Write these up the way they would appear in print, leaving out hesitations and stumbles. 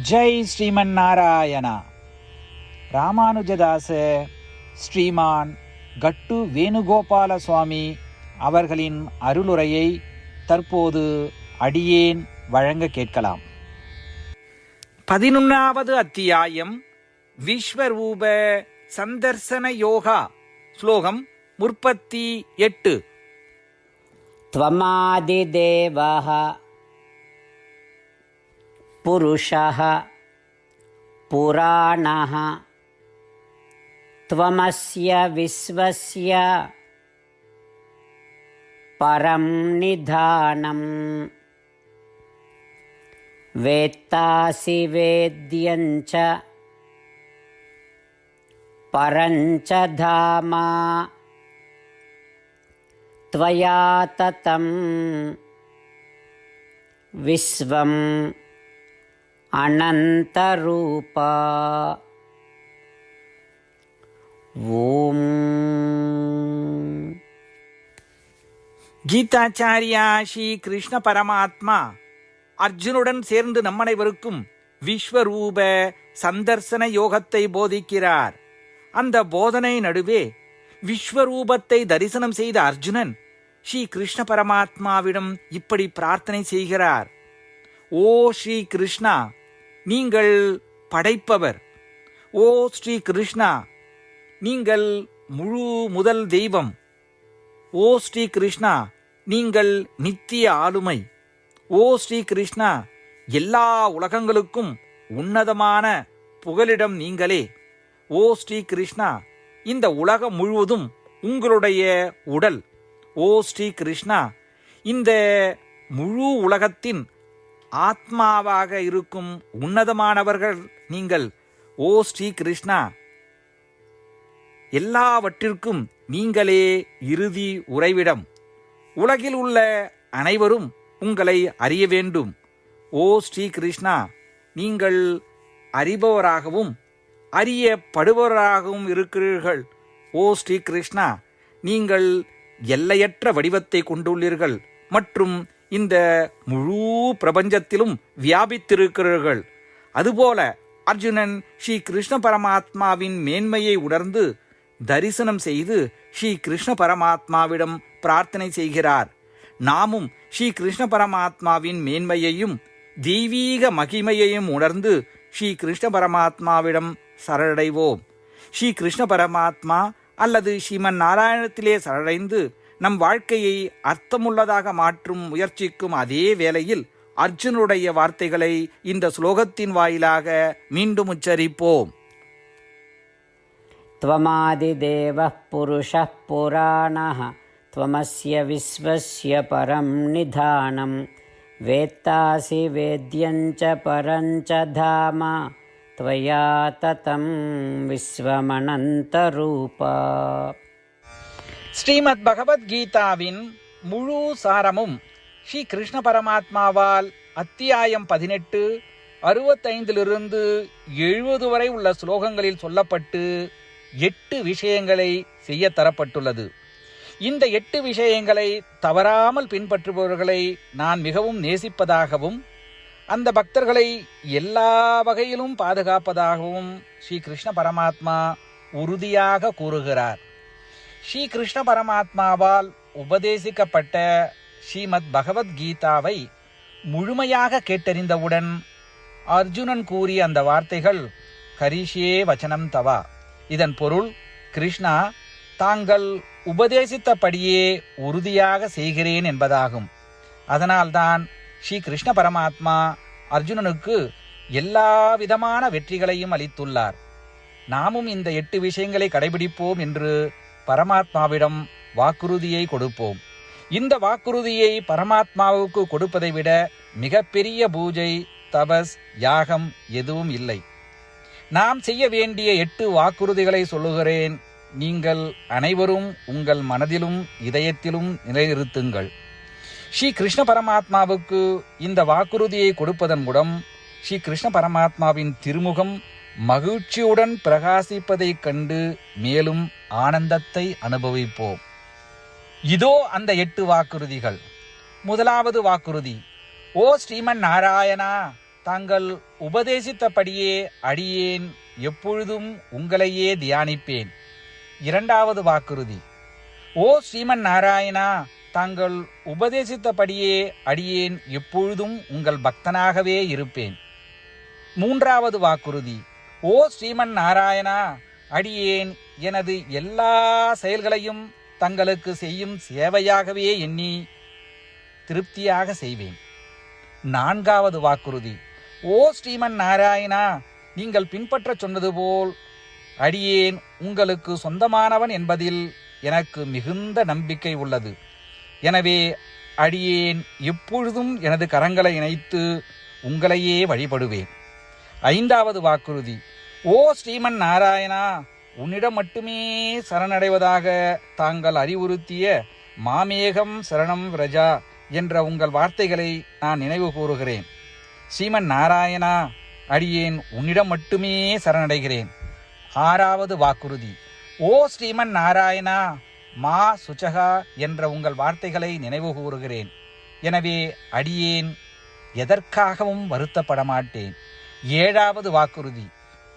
ஜெய் ஸ்ரீமன் நாராயணா. ராமானுஜதாச ஸ்ரீமான் கட்டு வேணுகோபால சுவாமி அவர்களின் அருளுரையை தற்போது அடியேன் வழங்க கேட்கலாம். 11வது அத்தியாயம் விஸ்வரூப சந்தர்சன யோகா. ஸ்லோகம் 38. த்வமாதிதேவः புருஷः புராணः த்வமஸ்ய விஸ்வஸ்ய பரம் நிதானம் வேத்தாசி வேத்யஞ்ச பரஞ்ச தாமா த்வயா ததம் விஸ்வம் அனந்தரூபா. ஓம். கீதாச்சாரியா ஸ்ரீ கிருஷ்ண பரமாத்மா அர்ஜுனுடன் சேர்ந்து நம்மனைவருக்கும் விஸ்வரூப சந்தர்சன யோகத்தை போதிக்கிறார். அந்த போதனை நடுவே விஸ்வரூபத்தை தரிசனம் செய்த அர்ஜுனன் ஸ்ரீ கிருஷ்ண பரமாத்மாவிடம் இப்படி பிரார்த்தனை செய்கிறார். ஓ ஸ்ரீ கிருஷ்ணா, நீங்கள் படைப்பவர். ஓ ஸ்ரீ கிருஷ்ணா, நீங்கள் முழு முதல் தெய்வம். ஓ ஸ்ரீ கிருஷ்ணா, நீங்கள் நித்திய ஆளுமை. ஓ ஸ்ரீ கிருஷ்ணா, எல்லா உலகங்களுக்கும் உன்னதமான புகலிடம் நீங்களே. ஓ ஸ்ரீ கிருஷ்ணா, இந்த உலகம் முழுவதும் உங்களுடைய உடல். ஓ ஸ்ரீ கிருஷ்ணா, இந்த முழு உலகத்தின் ஆத்மாவாக இருக்கும் உன்னதமானவர்கள் நீங்கள். ஓ ஸ்ரீ கிருஷ்ணா, எல்லாவற்றிற்கும் நீங்களே இறுதி உறைவிடம். உலகில் உள்ள அனைவரும் உங்களை அறிய வேண்டும். ஓ ஸ்ரீ கிருஷ்ணா, நீங்கள் அறிபவராகவும் அறியப்படுபவராகவும் இருக்கிறீர்கள். ஓ ஸ்ரீ கிருஷ்ணா, நீங்கள் எல்லையற்ற வடிவத்தை கொண்டுள்ளீர்கள் மற்றும் இந்த முழு பிரபஞ்சத்திலும் வியாபித்திருக்கிறீர்கள். அதுபோல அர்ஜுனன் ஸ்ரீ கிருஷ்ண பரமாத்மாவின் மேன்மையை உணர்ந்து தரிசனம் செய்து ஸ்ரீ கிருஷ்ண பரமாத்மாவிடம் பிரார்த்தனை செய்கிறார். நாமும் ஸ்ரீ கிருஷ்ண பரமாத்மாவின் மேன்மையையும் தெய்வீக மகிமையையும் உணர்ந்து ஸ்ரீ கிருஷ்ண பரமாத்மாவிடம் சரணடைவோம். ஸ்ரீ கிருஷ்ண பரமாத்மா அல்லது ஸ்ரீமன் நாராயணத்திலே சரணடைந்து நம் வாழ்க்கையை அர்த்தமுள்ளதாக மாற்றும் முயற்சிக்கும் அதே வேளையில் அர்ஜுனுடைய வார்த்தைகளை இந்த ஸ்லோகத்தின் வாயிலாக மீண்டும் உச்சரிப்போம். த்வமாதிதேவः புருஷः புராணः த்வமஸ்ய விஸ்வஸ்ய பரம் நிதானம் வேத்தாசி வேத்யஞ்ச பரஞ்ச தாமா த்வயா ததம் விஸ்வமனந்தரூபா. ஸ்ரீமத் பகவத்கீதாவின் முழு சாரமும் ஸ்ரீ கிருஷ்ண பரமாத்மாவால் அத்தியாயம் 18 65 70 வரை உள்ள ஸ்லோகங்களில் சொல்லப்பட்டு 8 விஷயங்களை செய்ய தரப்பட்டுள்ளது. இந்த 8 விஷயங்களை தவறாமல் பின்பற்றுபவர்களை நான் மிகவும் நேசிப்பதாகவும் அந்த பக்தர்களை எல்லா வகையிலும் பாதுகாப்பதாகவும் ஸ்ரீ கிருஷ்ண பரமாத்மா உறுதியாக கூறுகிறார். ஸ்ரீ கிருஷ்ண பரமாத்மாவால் உபதேசிக்கப்பட்ட ஸ்ரீமத் பகவத்கீதாவை முழுமையாக கேட்டறிந்தவுடன் அர்ஜுனன் கூறிய அந்த வார்த்தைகள் கரிஷ்யே வச்சனம் தவா. இதன் பொருள், கிருஷ்ணா, தாங்கள் உபதேசித்தபடியே உறுதியாக செய்கிறேன் என்பதாகும். அதனால்தான் ஸ்ரீ கிருஷ்ண பரமாத்மா அர்ஜுனனுக்கு எல்லா விதமான வெற்றிகளையும் அளித்துள்ளார். நாமும் இந்த 8 விஷயங்களை கடைபிடிப்போம் என்று பரமாத்மாவிடம் வாக்குறுதியை கொடுப்போம். இந்த வாக்குறுதியை பரமாத்மாவுக்கு கொடுப்பதை விட மிகப்பெரிய பூஜை, தபஸ், யாகம் எதுவும் இல்லை. நாம் செய்ய வேண்டிய 8 வாக்குறுதிகளை சொல்லுகிறேன். நீங்கள் அனைவரும் உங்கள் மனதிலும் இதயத்திலும் நிலைநிறுத்துங்கள். ஸ்ரீ கிருஷ்ண பரமாத்மாவுக்கு இந்த வாக்குறுதியை கொடுப்பதன் மூலம் ஸ்ரீ கிருஷ்ண பரமாத்மாவின் திருமுகம் மகிழ்ச்சியுடன் பிரகாசிப்பதைக் கண்டு மேலும் ஆனந்தத்தை அனுபவிப்போம். இதோ அந்த 8 வாக்குறுதிகள். முதலாவது வாக்குறுதி: ஓ ஸ்ரீமன் நாராயணா, தாங்கள் உபதேசித்தபடியே அடியேன் எப்பொழுதும் உங்களையே தியானிப்பேன். இரண்டாவது வாக்குறுதி: ஓ ஸ்ரீமன் நாராயணா, தாங்கள் உபதேசித்தபடியே அடியேன் எப்பொழுதும் உங்கள் பக்தனாகவே இருப்பேன். மூன்றாவது வாக்குறுதி: ஓ ஸ்ரீமன் நாராயணா, அடியேன் எனது எல்லா செயல்களையும் தங்களுக்கு செய்யும் சேவையாகவே எண்ணி திருப்தியாக செய்வேன். நான்காவது வாக்குறுதி: ஓ ஸ்ரீமன் நாராயணா, நீங்கள் பின்பற்ற சொன்னது போல் அடியேன் உங்களுக்கு சொந்தமானவன் என்பதில் எனக்கு மிகுந்த நம்பிக்கை உள்ளது. எனவே அடியேன் எப்பொழுதும் எனது கரங்களை இணைத்து உங்களையே வழிபடுவேன். ஐந்தாவது வாக்குறுதி: ஓ ஸ்ரீமன் நாராயணா, உன்னிடம் மட்டுமே சரணடைவதாக தாங்கள் அறிவுறுத்திய மாமேகம் சரணம் விரஜா என்ற உங்கள் வார்த்தைகளை நான் நினைவு கூறுகிறேன். ஸ்ரீமன் நாராயணா, அடியேன் உன்னிடம் மட்டுமே சரணடைகிறேன். ஆறாவது வாக்குறுதி: ஓ ஸ்ரீமன் நாராயணா, மா சுச்சகா என்ற உங்கள் வார்த்தைகளை நினைவு கூறுகிறேன். எனவே அடியேன் எதற்காகவும் வருத்தப்பட மாட்டேன். ஏழாவது வாக்குறுதி: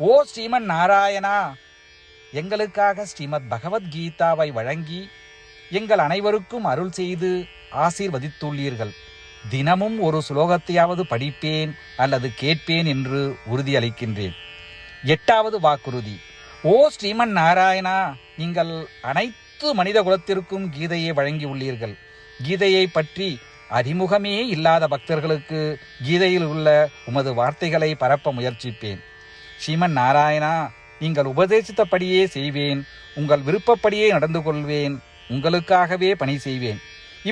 ஓ ஸ்ரீமன் நாராயணா, எங்களுக்காக ஸ்ரீமத் பகவத்கீதாவை வழங்கி எங்கள் அனைவருக்கும் அருள் செய்து ஆசீர்வதித்துள்ளீர்கள். தினமும் ஒரு ஸ்லோகத்தையாவது படிப்பேன் அல்லது கேட்பேன் என்று உறுதியளிக்கின்றேன். எட்டாவது வாக்குறுதி: ஓ ஸ்ரீமன் நாராயணா, நீங்கள் அனைத்து மனித குலத்திற்கும் கீதையை வழங்கியுள்ளீர்கள். கீதையை பற்றி அறிமுகமே இல்லாத பக்தர்களுக்கு கீதையில் உள்ள உமது வார்த்தைகளை பரப்ப முயற்சிப்பேன். ஸ்ரீமன் நாராயணா, நீங்கள் உபதேசித்தபடியே செய்வேன். உங்கள் விருப்பப்படியே நடந்து கொள்வேன். உங்களுக்காகவே பணி செய்வேன்.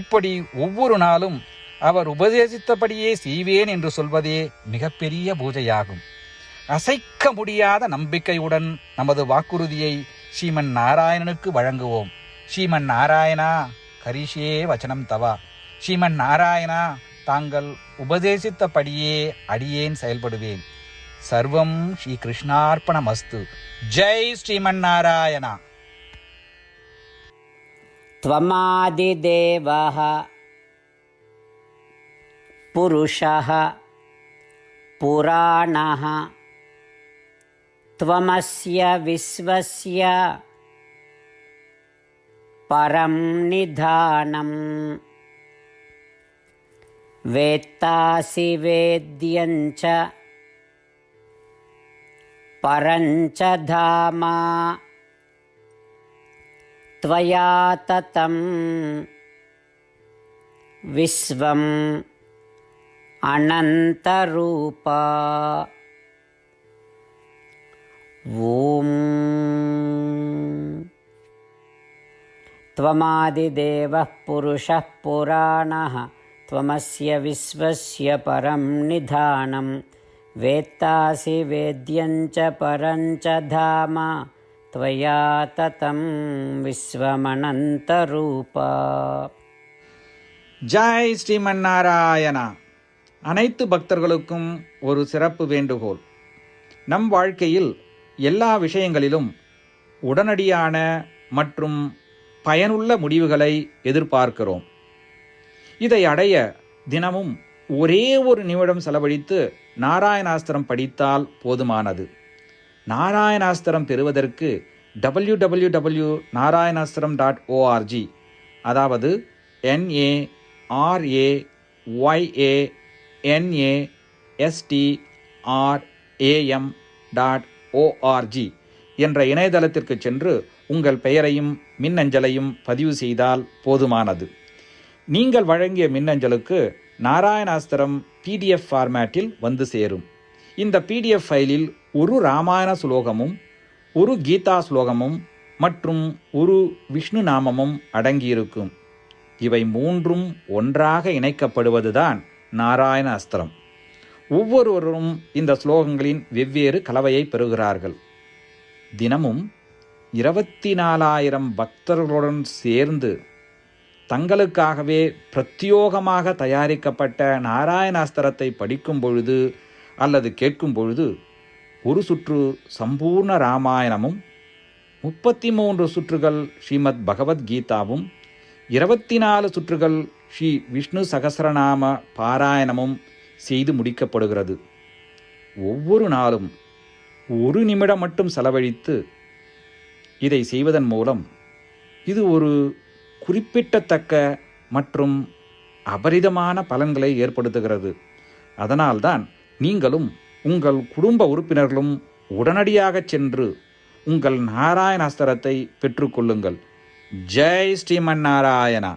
இப்படி ஒவ்வொரு நாளும் அவர் உபதேசித்தபடியே செய்வேன் என்று சொல்வதே மிகப்பெரிய பூஜையாகும். அசைக்க முடியாத நம்பிக்கையுடன் நமது வாக்குறுதியை ஸ்ரீமன் நாராயணனுக்கு வழங்குவோம். ஸ்ரீமன் நாராயணா, கரிஷே வச்சனம் தவா. ஸ்ரீமன் நாராயணா, தாங்கள் உபதேசித்தபடியே அடியேன் செயல்படுவேன். சர்வம் ஸ்ரீ கிருஷ்ணார்ப்பணமஸ்து. ஜெய் ஸ்ரீமன் நாராயணா. त्वमादिदेवः पुरुषः पुराणः त्वमस्य विश्वस्य परं निधानं वेत्तासि वेद्यञ्च परञ्च धाम त्वया ततं विश्वम् अनन्तरूपा. ॐ त्वमादिदेवः पुरुषः पुराणः त्वमस्य विश्वस्य परं निधानं वेत्तासि वेद्यञ्च परञ्च धाम त्वया ततं विश्वमनन्तरूपा. ஜெய் ஸ்ரீமன் நாராயணா. அனைத்து பக்தர்களுக்கும் ஒரு சிறப்பு வேண்டுகோள். நம் வாழ்க்கையில் எல்லா விஷயங்களிலும் உடனடியான மற்றும் பயனுள்ள முடிவுகளை எதிர்பார்க்கிறோம். இதை அடைய தினமும் ஒரே ஒரு நிமிடம் செலவழித்து நாராயணாஸ்திரம் படித்தால் போதுமானது. நாராயணாஸ்திரம் பெறுவதற்கு www.narayanaastram.org, அதாவது NARAYANASTRAM.org என்ற இணையதளத்திற்கு சென்று உங்கள் பெயரையும் மின்னஞ்சலையும் பதிவு செய்தால் போதுமானது. நீங்கள் வழங்கிய மின்னஞ்சலுக்கு நாராயணாஸ்திரம் PDF ஃபார்மேட்டில் வந்து சேரும். இந்த PDF ஃபைலில் ஒரு ராமாயண ஸ்லோகமும் ஒரு கீதா ஸ்லோகமும் மற்றும் ஒரு விஷ்ணு நாமமும் அடங்கியிருக்கும். இவை மூன்றும் ஒன்றாக இணைக்கப்படுவதுதான் நாராயண அஸ்திரம். ஒவ்வொருவரும் இந்த ஸ்லோகங்களின் வெவ்வேறு கலவையை பெறுகிறார்கள். தினமும் 24,000 பக்தர்களுடன் சேர்ந்து தங்களுக்காகவே பிரத்யோகமாக தயாரிக்கப்பட்ட நாராயணாஸ்திரத்தை படிக்கும் பொழுது அல்லது கேட்கும் பொழுது ஒரு சுற்று சம்பூர்ண ராமாயணமும் 33 சுற்றுகள் ஸ்ரீமத் பகவத்கீதாவும் 24 சுற்றுகள் ஸ்ரீ விஷ்ணு சகஸ்ரநாம பாராயணமும் செய்து முடிக்கப்படுகிறது. ஒவ்வொரு நாளும் 1 நிமிடம் மட்டும் செலவழித்து இதை செய்வதன் மூலம் இது ஒரு குறிப்பிடத்தக்க மற்றும் அபரிதமான பலன்களை ஏற்படுத்துகிறது. அதனால்தான் நீங்களும் உங்கள் குடும்ப உறுப்பினர்களும் உடனடியாக சென்று உங்கள் நாராயண அஸ்திரத்தை பெற்றுக்கொள்ளுங்கள். ஜெய் ஸ்ரீமன் நாராயணா.